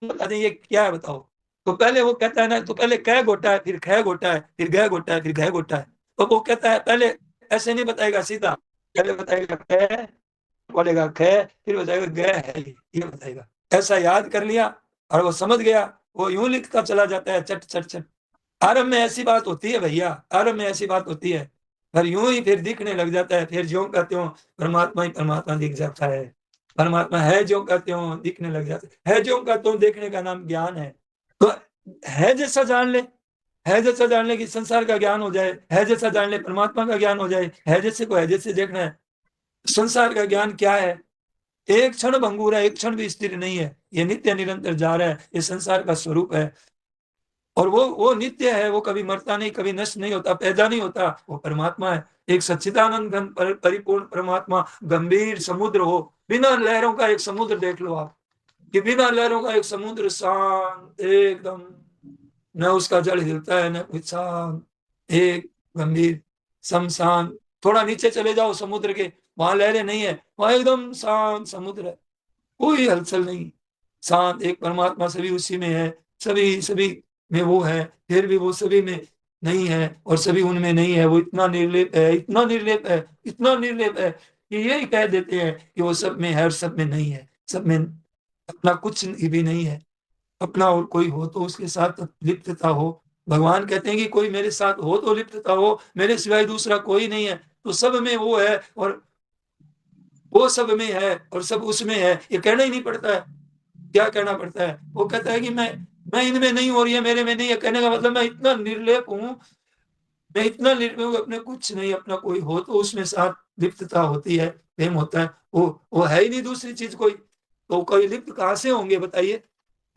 बता दें ये क्या है बताओ। तो पहले वो कहता है ना, तो पहले क गोटा है, फिर ख गोटा है, फिर ग गोटा है, फिर घ गोटा है। तो वो कहता है पहले ऐसे नहीं बताएगा सीधा, पहले बताएगा ख, बोलेगा ख, फिर बताएगा ग है, ये बताएगा। ऐसा याद कर लिया और वो समझ गया, वो यूं लिखता चला जाता है, चट चट चट। आरंभ में ऐसी बात होती है भैया, आरंभ में ऐसी बात होती है, पर यूं ही फिर दिखने लग जाता है। फिर ज्यों कहते हो परमात्मा ही परमात्मा दिख जाता है, परमात्मा है ज्यों कहते हो दिखने लग जाता है ज्यों कहते हो, देखने का नाम ज्ञान है। तो है जैसा जान ले, है जैसा जानने की संसार का ज्ञान हो जाए, है जैसा जानने परमात्मा का ज्ञान हो जाए, है जैसे को है जैसे देखना है। संसार का ज्ञान क्या है? एक क्षण भंगुर है, एक क्षण भी स्थिर नहीं है, ये नित्य निरंतर जा रहा है, ये संसार का स्वरूप है। और वो नित्य है, वो कभी मरता नहीं, कभी नष्ट नहीं होता, पैदा नहीं होता, वो परमात्मा है। एक सच्चिदानंद घन परिपूर्ण परमात्मा, गंभीर समुद्र हो, बिना लहरों का एक समुद्र देख लो आप, कि बिना लहरों का एक समुद्र शांत एकदम, न उसका जल हिलता है न कुछ, शांत एक गंभीर शमशान। थोड़ा नीचे चले जाओ समुद्र के, वहां लहरें नहीं है, वहां एकदम शांत समुद्र है, कोई हलचल नहीं, शांत एक परमात्मा, सभी उसी में है, सभी सभी में वो है, फिर भी वो सभी में नहीं है और सभी उनमें नहीं है। वो इतना निर्लेप है, इतना निर्लेप है, इतना निर्लेप है कि यही कह देते हैं कि वो सब में है और सब में नहीं है, सब में अपना कुछ भी नहीं है। अपना और कोई हो तो उसके साथ लिप्तता हो। भगवान कहते हैं कि कोई मेरे साथ हो तो लिप्तता हो, मेरे सिवाय दूसरा कोई नहीं है। तो सब में वो है और वो सब में है और सब उसमें है, ये कहना ही नहीं पड़ता है। क्या कहना पड़ता है? वो कहता है कि मैं इनमें नहीं हो रही है, मेरे में नहीं है। कहने का मतलब मैं इतना निर्लेप हूं, मैं इतना निर्लेप हूं, अपने कुछ नहीं, अपना कोई हो तो उसमें साथ लिप्तता होती है, प्रेम होता है। वो है ही नहीं दूसरी चीज कोई, तो कोई लिप्त कहां से होंगे बताइए?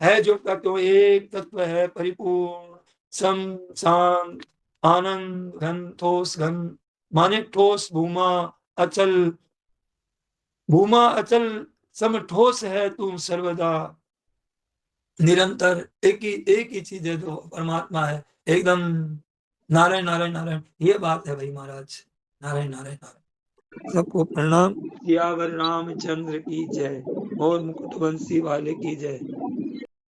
है जो का तो एक तत्व है, परिपूर्ण सम शांत आनंद घन ठोस घन, माने ठोस भूमा अचल, भूमा अचल सम ठोस है तुम सर्वदा, निरंतर एक ही चीज है जो परमात्मा है एकदम। नारायण नारायण नारायण, ये बात है भाई महाराज। नारायण नारायण नारायण, सबको प्रणाम। सियावर रामचंद्र की जय और मुकुट बंसी वाले की जय।